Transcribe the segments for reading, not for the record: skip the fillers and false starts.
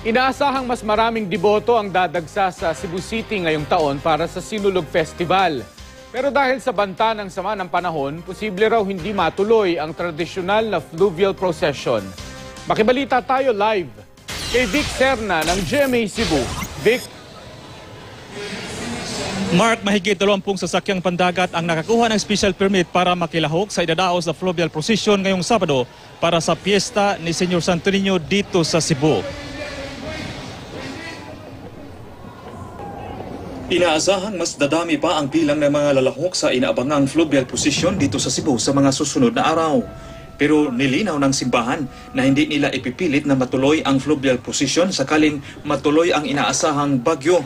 Inaasahang mas maraming deboto ang dadagsa sa Cebu City ngayong taon para sa Sinulog Festival. Pero dahil sa banta ng sama ng panahon, posible raw hindi matuloy ang tradisyonal na fluvial procession. Makibalita tayo live kay Vic Serna ng GMA Cebu. Vic? Mark, mahigit 20 sasakyang pandagat ang nakakuha ng special permit para makilahok sa idadaos na fluvial procession ngayong Sabado para sa piyesta ni Senyor Santo Niño dito sa Cebu. Inaasahang mas dadami pa ang bilang ng mga lalahok sa inaabangang fluvial procession dito sa Cebu sa mga susunod na araw. Pero nilinaw ng simbahan na hindi nila ipipilit na matuloy ang fluvial procession sakaling matuloy ang inaasahang bagyo.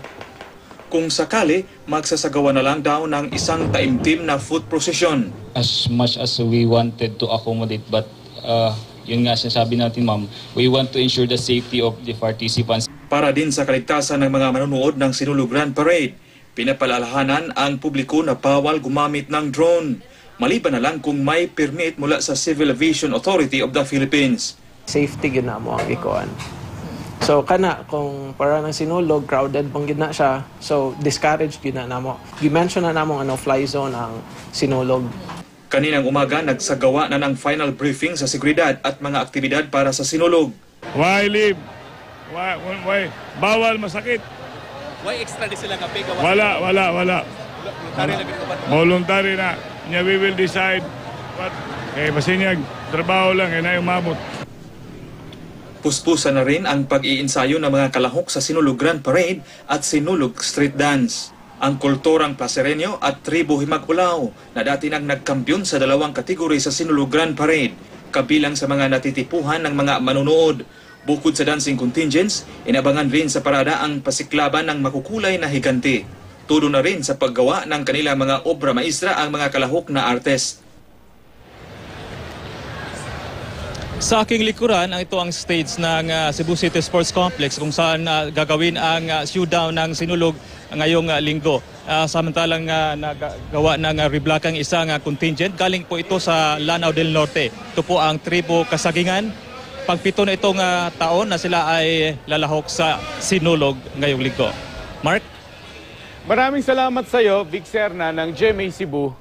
Kung sakali, magsasagawa na lang daw ng isang taimtim na foot procession. As much as we wanted to accommodate, but yun nga sinasabi natin, ma'am, we want to ensure the safety of the participants. Para din sa kaligtasan ng mga manonood ng Sinulog Grand Parade, pinapaalalahanan ang publiko na bawal gumamit ng drone. Maliban na lang kung may permit mula sa Civil Aviation Authority of the Philippines. Safety yun na mo ang ikuan. So kana kung para ng sinulog, crowded bang gina siya, so discouraged yun na mo. I-mention na namong fly zone ang sinulog. Kaninang umaga, nagsagawa na ng final briefing sa seguridad at mga aktibidad para sa sinulog. Why leave? Why? Bawal, masakit. Why extra di sila kape? Wala. Voluntary na. We will decide. But, basinyag, trabaho lang, na umabot. Puspusan na rin ang pag-iinsayo ng mga kalahok sa Sinulog Grand Parade at Sinulog Street Dance. Ang kulturang Placereño at Tribo Himag-Ulaw na dati nang nagkampiyon sa dalawang kategory sa Sinulog Grand Parade, kabilang sa mga natitipuhan ng mga manunood. Bukod sa dancing contingents, inabangan rin sa parada ang pasiklaban ng makukulay na higanti. Tudo na rin sa paggawa ng kanilang mga obra maestra ang mga kalahok na artist. Sa aking likuran, ito ang stage ng Cebu City Sports Complex kung saan gagawin ang showdown ng Sinulog ngayong linggo. Samantalang nagawa ng reblakang isang contingent. Galing po ito sa Lanao del Norte. Ito po ang Tribo Kasagingan. Pagpito na itong taon na sila ay lalahok sa Sinulog ngayong linggo. Mark? Maraming salamat sa iyo, Vic Serna ng GMA Cebu.